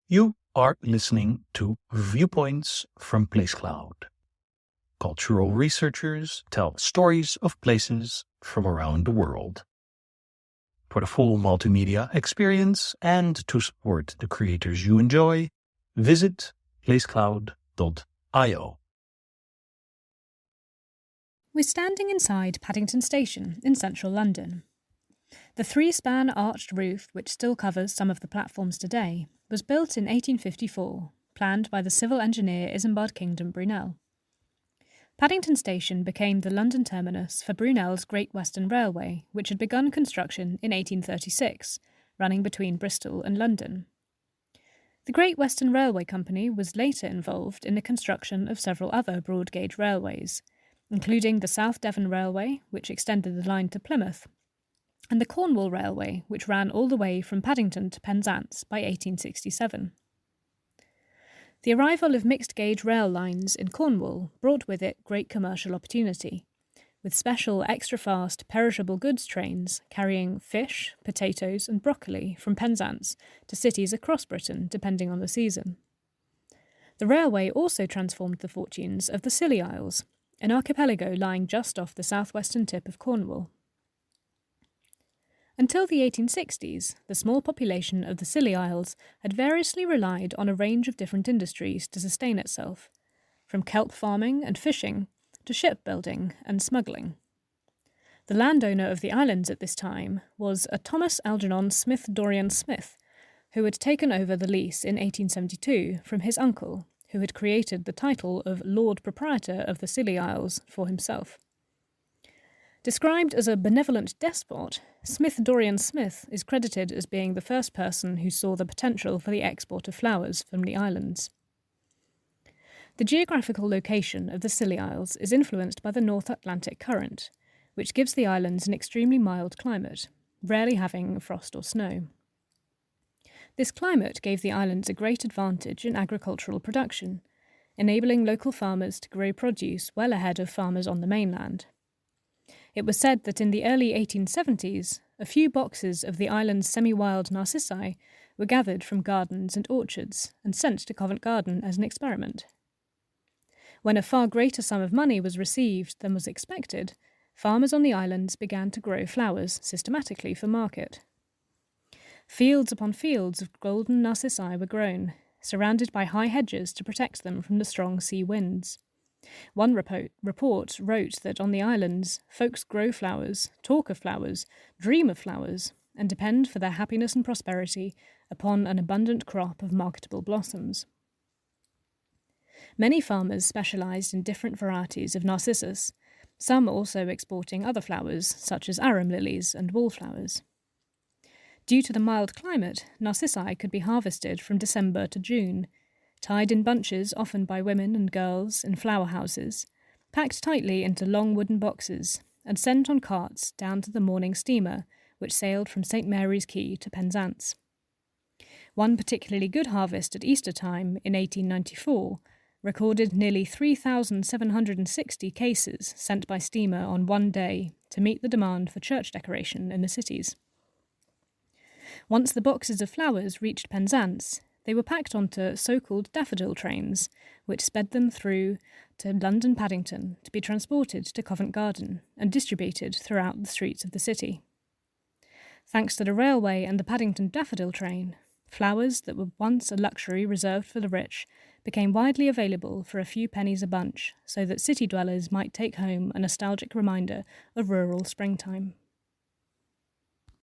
You are listening to Viewpoints from PlaceCloud. Cultural researchers tell stories of places from around the world. For the full multimedia experience and to support the creators you enjoy, visit placecloud.io. We're standing inside Paddington Station in central London. The three-span arched roof, which still covers some of the platforms today, was built in 1854, planned by the civil engineer Isambard Kingdom Brunel. Paddington Station became the London terminus for Brunel's Great Western Railway, which had begun construction in 1836, running between Bristol and London. The Great Western Railway Company was later involved in the construction of several other broad-gauge railways, including the South Devon Railway, which extended the line to Plymouth, and the Cornwall Railway, which ran all the way from Paddington to Penzance by 1867. The arrival of mixed-gauge rail lines in Cornwall brought with it great commercial opportunity, with special extra-fast perishable goods trains carrying fish, potatoes and broccoli from Penzance to cities across Britain, depending on the season. The railway also transformed the fortunes of the Scilly Isles, an archipelago lying just off the southwestern tip of Cornwall. Until the 1860s, the small population of the Scilly Isles had variously relied on a range of different industries to sustain itself, from kelp farming and fishing to shipbuilding and smuggling. The landowner of the islands at this time was a Thomas Algernon Smith Dorian Smith, who had taken over the lease in 1872 from his uncle, who had created the title of Lord Proprietor of the Scilly Isles for himself. Described as a benevolent despot, Smith Dorian Smith is credited as being the first person who saw the potential for the export of flowers from the islands. The geographical location of the Scilly Isles is influenced by the North Atlantic Current, which gives the islands an extremely mild climate, rarely having frost or snow. This climate gave the islands a great advantage in agricultural production, enabling local farmers to grow produce well ahead of farmers on the mainland. It was said that in the early 1870s, a few boxes of the island's semi-wild narcissi were gathered from gardens and orchards and sent to Covent Garden as an experiment. When a far greater sum of money was received than was expected, farmers on the islands began to grow flowers systematically for market. Fields upon fields of golden narcissi were grown, surrounded by high hedges to protect them from the strong sea winds. One report wrote that on the islands, folks grow flowers, talk of flowers, dream of flowers, and depend for their happiness and prosperity upon an abundant crop of marketable blossoms. Many farmers specialised in different varieties of narcissus, some also exporting other flowers such as arum lilies and wallflowers. Due to the mild climate, narcissi could be harvested from December to June, tied in bunches often by women and girls in flower houses, packed tightly into long wooden boxes, and sent on carts down to the morning steamer, which sailed from St. Mary's Quay to Penzance. One particularly good harvest at Easter time in 1894 recorded nearly 3,760 cases sent by steamer on one day to meet the demand for church decoration in the cities. Once the boxes of flowers reached Penzance, they were packed onto so-called Daffodil Trains, which sped them through to London Paddington to be transported to Covent Garden and distributed throughout the streets of the city. Thanks to the railway and the Paddington Daffodil Train, flowers that were once a luxury reserved for the rich became widely available for a few pennies a bunch, so that city dwellers might take home a nostalgic reminder of rural springtime.